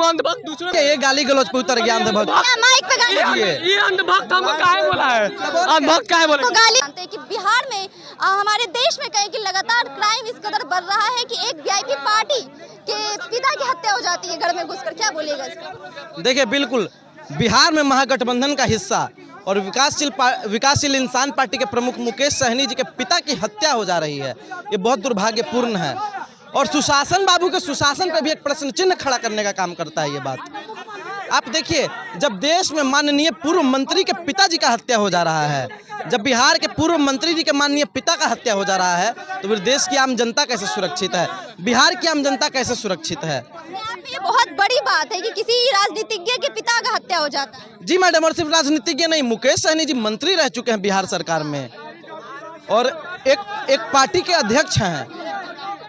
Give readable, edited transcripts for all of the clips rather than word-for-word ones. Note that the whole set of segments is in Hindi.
अंधभक्त दूसरों ये गाली गलौज पे उतर गया अंधभक्त। माइक पे गाली ये अंधभक्त हमको काहे बोला है? अंधभक्त काहे बोला? को गाली जानते हैं कि बिहार में हमारे देश में कहीं कि लगातार क्राइम इस कदर बढ़ रहा है कि एक वीआईपी पार्टी के पिता की हत्या हो जाती है घर में घुसकर। क्या बोलिएगा इस पर? देखिए, बिल्कुल बिहार में महागठबंधन का हिस्सा और विकासशील इंसान पार्टी के प्रमुख मुकेश सहनी जी के पिता की हत्या हो जा रही है। ये बहुत दुर्भाग्यपूर्ण है और सुशासन बाबू के सुशासन पे भी एक प्रश्न चिन्ह खड़ा करने का काम करता है ये बात। आप देखिए, जब देश में माननीय पूर्व मंत्री के पिताजी का हत्या हो जा रहा है, जब बिहार के पूर्व मंत्री जी के माननीय पिता का हत्या हो जा रहा है, तो फिर देश की आम जनता कैसे सुरक्षित है? बिहार की आम जनता कैसे सुरक्षित है? ये बहुत बड़ी बात है कि किसी राजनीतिज्ञ के पिता का हत्या हो जाता है। जी मैडम, और सिर्फ राजनीतिज्ञ नहीं, मुकेश सहनी जी मंत्री रह चुके हैं बिहार सरकार में और एक पार्टी के अध्यक्ष हैं,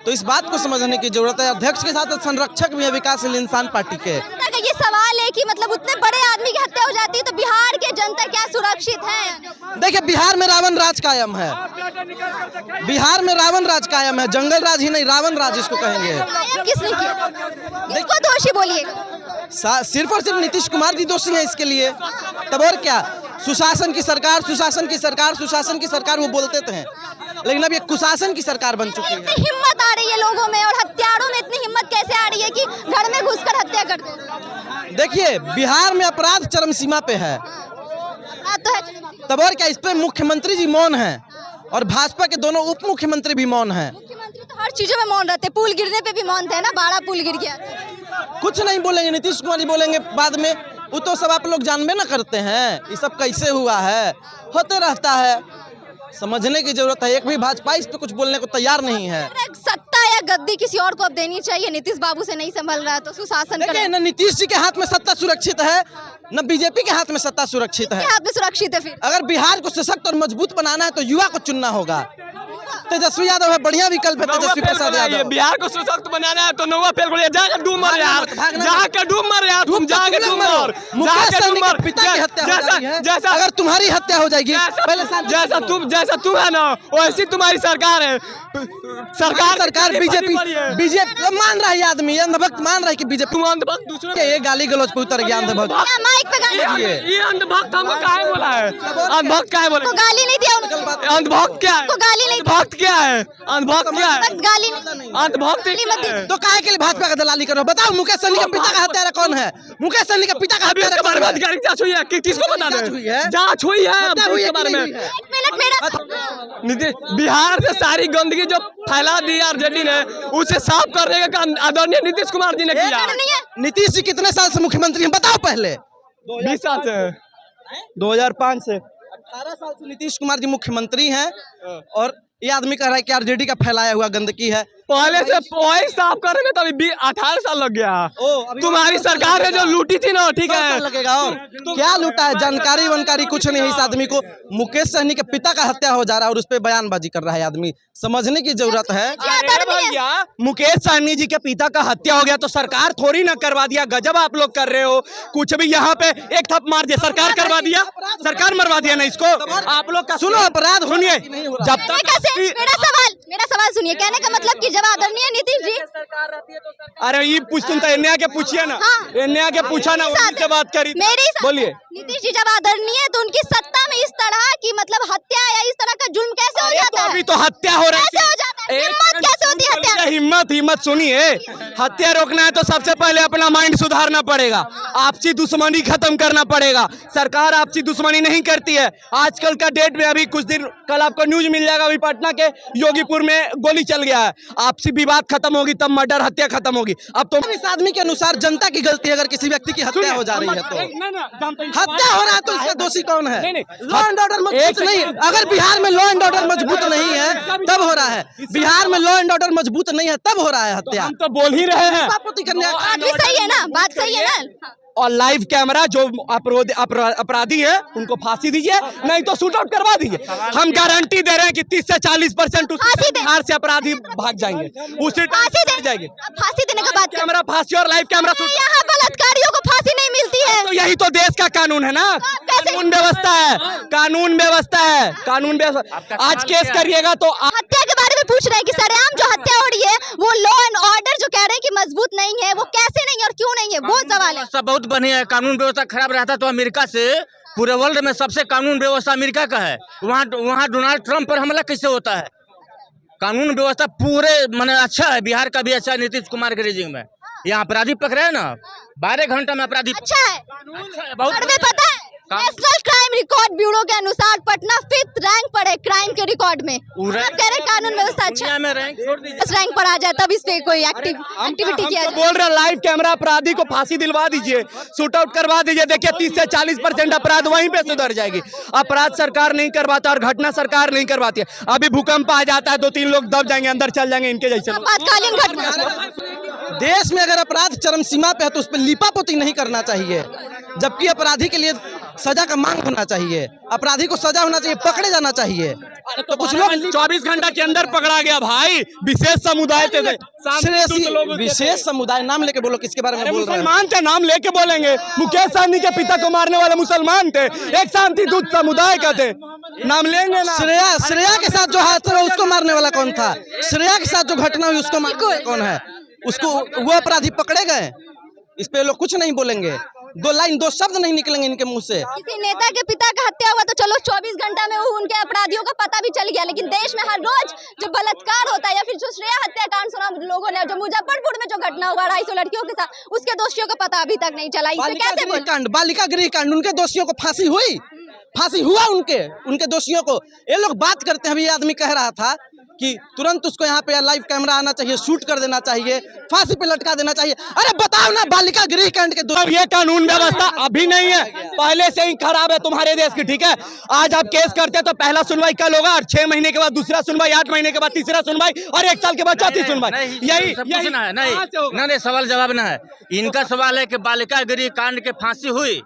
तो इस बात को समझने की जरूरत है। अध्यक्ष के साथ संरक्षक भी है विकासशील इंसान पार्टी के। ये सवाल है कि मतलब उतने बड़े आदमी की हत्या हो जाती है तो बिहार के जनता क्या सुरक्षित है? देखिए, बिहार में रावण राज कायम है। बिहार में रावण राज कायम है, जंगल राज ही नहीं, रावण राज इसको कहेंगे। किसने किया? किसको दोषी बोलिएगा? सिर्फ और सिर्फ नीतीश कुमार जी दोषी हैं इसके लिए। तब और क्या? सुशासन की सरकार, सुशासन की सरकार, सुशासन की सरकार वो बोलते थे, लेकिन अब ये कुशासन की सरकार बन चुकी है। हिम्मत आ रही है लोगों में और हत्यारों में इतनी हिम्मत कैसे आ रही है कि घर में घुसकर हत्या कर दे? देखिए, बिहार में अपराध चरम सीमा पे है। तो है। तब और क्या? इस पे मुख्यमंत्री जी मौन हैं और भाजपा के दोनों उप मुख्यमंत्री भी मौन हैं। मुख्यमंत्री तो हर चीजों में मौन रहते, पुल गिरने पे भी मौन थे ना, बड़ा पुल गिर गया। कुछ नहीं बोलेंगे, नीतीश कुमार जी बोलेंगे बाद में, वो तो सब आप लोग जानबे ना करते हैं ये सब कैसे हुआ है, होते रहता है। समझने की जरूरत है, एक भी भाजपा इस पे कुछ बोलने को तैयार नहीं है। सत्ता या गद्दी किसी और को अब देनी चाहिए, नीतीश बाबू से नहीं संभल रहा है तो सुशासन करें। न नीतीश जी के हाथ में सत्ता सुरक्षित है, न बीजेपी के हाथ में सत्ता सुरक्षित है। हाथ में सुरक्षित है। फिर अगर बिहार को सशक्त और मजबूत बनाना है तो युवा को चुनना होगा। तेजस्वी यादव है, बढ़िया विकल्प है तेजस्वी प्रसाद यादव। बिहार को सशक्त बनाना है तो नौवा फेल करिए, जाके डूब मर यार, जाके डूब मर यार, तुम जाके डूब मर, मुकेश सहनी के पिता की हत्या हो रही है। जैसा अगर तुम्हारी हत्या हो जाएगी, जैसा तुम है ना वैसी तुम्हारी सरकार है। सरकार बीजेपी मान रहा है, आदमी अंधभक्त मान रहा है कि बीजेपी। तुम अंधभक्त दूसरों ये गाली गलौज पे उतर गया अंधभक्त। माइक पे गाली। ये अंधभक्त हमको काहे बोला है? अंधभक्त काहे बोला? गाली नहीं दिया। अंधभक्त क्या है? गाली नहीं। भक्त क्या है? अंधभक्त क्या है? गाली नहीं। अंधभक्त तो काहे के लिए भाजपा का दलाली करो? बताओ, मुकेश सहनी के पिता का हत्यारा कौन है? मुकेश सहनी के पिता का हत्यारा कौन है? अधिकारी जांच हुई है, किसको बता रहे? जांच हुई है इसके बारे में। बिहार से सारी गंदगी जो फैला दी आरजेडी ने, उसे साफ करने का काम आदरणीय नीतीश कुमार जी ने किया। नीतीश जी कितने साल से मुख्यमंत्री हैं बताओ पहले? 20 साल से। 2005 से 18 साल से नीतीश कुमार जी मुख्यमंत्री हैं और ये आदमी कह रहा है कि आरजेडी का फैलाया हुआ गंदगी है। पहले से वही साफ करने में तो अभी 18 साल लग गया। तुम्हारी सरकार ने जो लूटी थी ना, ठीक है लगेगा। और क्या लूटा है? जानकारी वनकारी कुछ नहीं है इस आदमी को। मुकेश सहनी के पिता का हत्या हो जा रहा है और उस पर बयानबाजी कर रहा है आदमी। समझने की जरूरत है। मुकेश सहनी जी के पिता का हत्या हो गया तो सरकार थोड़ी ना करवा दिया। गजब आप लोग कर रहे हो। कुछ भी यहाँ पे एक थप मार दिया, सरकार करवा दिया, सरकार मरवा दिया ना इसको। आप लोग का सुनो, अपराध सुनिए, जब तक मेरा सवाल सुनिए। कहने का मतलब कि जब आदरणीय नीतीश जी, अरे ये पूछ, तुम तो एन्ने आके पूछिए ना, एन्ने आके पूछा ना, उनसे बात करी। बोलिए, नीतीश जी जब आदरणीय है तो उनकी सत्ता में इस तरह की मतलब हत्या या इस तरह का जुल्म कैसे हो जाता है? अभी तो हत्या हो रही है। हिम्मत कैसे होती है हत्या? हिम्मत सुनिए, हत्या रोकना है तो सबसे पहले अपना माइंड सुधारना पड़ेगा, आपसी दुश्मनी खत्म करना पड़ेगा। सरकार आपसी दुश्मनी नहीं करती है। आजकल का डेट में अभी कुछ दिन कल आपको न्यूज मिल जाएगा, अभी पटना के योगीपुर में गोली चल गया है। आपसी विवाद खत्म होगी तब मर्डर हत्या खत्म होगी। अब तो इस आदमी के अनुसार जनता की गलती, अगर किसी व्यक्ति की हत्या हो जा रही है तो हत्या हो रहा है तो इसका दोषी कौन है? लॉ एंड ऑर्डर मजबूत नहीं। अगर बिहार में लॉ एंड ऑर्डर मजबूत नहीं है तब हो रहा है। बिहार में लॉ एंड ऑर्डर मजबूत नहीं है तब हो रहा है हत्या। हम तो बोल ही रहे हैं। बात भी सही है ना, बात सही है ना। और लाइव कैमरा जो अपराधी है उनको फांसी दीजिए, नहीं तो शूट आउट करवा दीजिए। हम गारंटी दे रहे हैं कि 30 से 40% बिहार से अपराधी भाग जाएंगे, उसी फांसी जाएंगे। फांसी देने के बाद कैमरा फांसी और लाइव कैमरा यहाँ बलात्कारियों को फांसी नहीं मिलती है। तो यही तो देश का कानून है ना, कानून व्यवस्था है, कानून व्यवस्था है, कानून व्यवस्था। आज केस करिएगा तो हत्या के बारे में पूछ रहे हैं कि सरेआम जो हत्या हो रही है वो लॉ एंड ऑर्डर जो कह रहे हैं कि मजबूत नहीं है, वो कैसे नहीं है और क्यों नहीं है, वो सवाल है। सब बहुत बढ़िया है। कानून व्यवस्था खराब रहता तो अमेरिका से पूरे वर्ल्ड में सबसे कानून व्यवस्था अमेरिका का है। वहाँ डोनाल्ड ट्रंप पर हमला कैसे होता है? कानून व्यवस्था पूरे माने अच्छा है। बिहार का भी अच्छा है नीतीश कुमार के रेजिंग में। यहाँ अपराधी पकड़े है ना, 12 घंटा में अपराधी अच्छा है, बहुत और में पता है नेशनल क्राइम रिकॉर्ड ब्यूरो के अनुसार पटना 5th रैंक पर है क्राइम के रिकॉर्ड में। आप कह रहे हैं कानून व्यवस्था अच्छा दुनिया में रैंक छोड़ दीजिए। 10 रैंक पर आ जाए तब इस पे कोई एक्टिविटी किया जाए। बोल रहे लाइव कैमरा अपराधी को फांसी दिलवा दीजिए, शूट आउट करवा दीजिए। देखिए 30 से 40% अपराध वहीं पे सुधर जाएगी। अपराध सरकार नहीं करवाता और घटना सरकार नहीं करवाती है। अभी भूकंप आ जाता है, 2-3 लोग दब जाएंगे, अंदर चल जाएंगे इनके जैसे। आपातकालीन घटना देश में अगर अपराध चरम सीमा पे है तो उस पर लीपापोती नहीं करना चाहिए, जबकि अपराधी के लिए सजा का मांग होना चाहिए, अपराधी को सजा होना चाहिए, पकड़े जाना चाहिए। तो कुछ लोग 24 घंटा के अंदर पकड़ा गया भाई, विशेष समुदाय थे। विशेष समुदाय नाम लेके बोलो, किसके बारे में बोल रहे हैं? मुसलमान थे, नाम लेके बोलेंगे। मुकेश सहनी के पिता को मारने वाले मुसलमान थे, एक शांति दूत समुदाय का थे, नाम लेंगे ना। श्रेया के साथ जो हादसा हुआ उसको मारने वाला कौन था? श्रेया के साथ जो घटना हुई उसको मारने वाला कौन है? उसको वो अपराधी पकड़े गए। इस पे लोग कुछ नहीं बोलेंगे, 2 लाइन 2 शब्द नहीं निकलेंगे इनके मुंह से। किसी नेता के पिता का हत्या हुआ तो चलो 24 घंटा में उनके अपराधियों का पता भी चल गया, लेकिन देश में हर रोज जो बलात्कार होता है या फिर जो श्रेया हत्याकांड सुना लोगों ने, जो मुजफ्फरपुर में जो घटना हुआ 250 लड़कियों के साथ, उसके दोषियों का पता अभी तक नहीं चला। इसे कैसे बोल? बालिका गृह कांड, उनके दोषियों को फांसी हुई, फांसी हुआ उनके दोषियों को। ये लोग बात करते हैं, अभी आदमी कह रहा था कि तुरंत उसको यहाँ पे लाइव कैमरा आना चाहिए, शूट कर देना चाहिए, फांसी पे लटका देना चाहिए। अरे बताओ ना, बालिका गृह कांड के अब ये कानून व्यवस्था अभी नहीं है, पहले से ही खराब है तुम्हारे देश की। ठीक है, आज आप केस करते हैं तो पहला सुनवाई कल होगा, और 6 महीने के बाद दूसरा सुनवाई, 8 महीने के बाद तीसरा सुनवाई, और 1 साल के बाद चौथी सुनवाई। यही पूछना है नहीं, सवाल जवाब ना है। इनका सवाल है कि बालिका गृह कांड के फांसी हुई,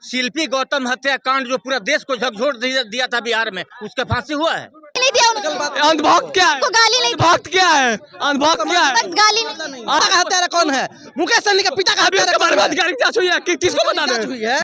शिल्पी गौतम हत्याकांड जो पूरा देश को झकझोर दिया था बिहार में, उसका फांसी हुआ है? नहीं दिया उन्होंने। अंधभक्त क्या है? गाली नहीं, अंधभक्त क्या है? अंधभक्त क्या है? गाली नहीं। हत्यारा कौन है? मुकेश सहनी के पिता का हत्यारा किसको बता दे? हुई है।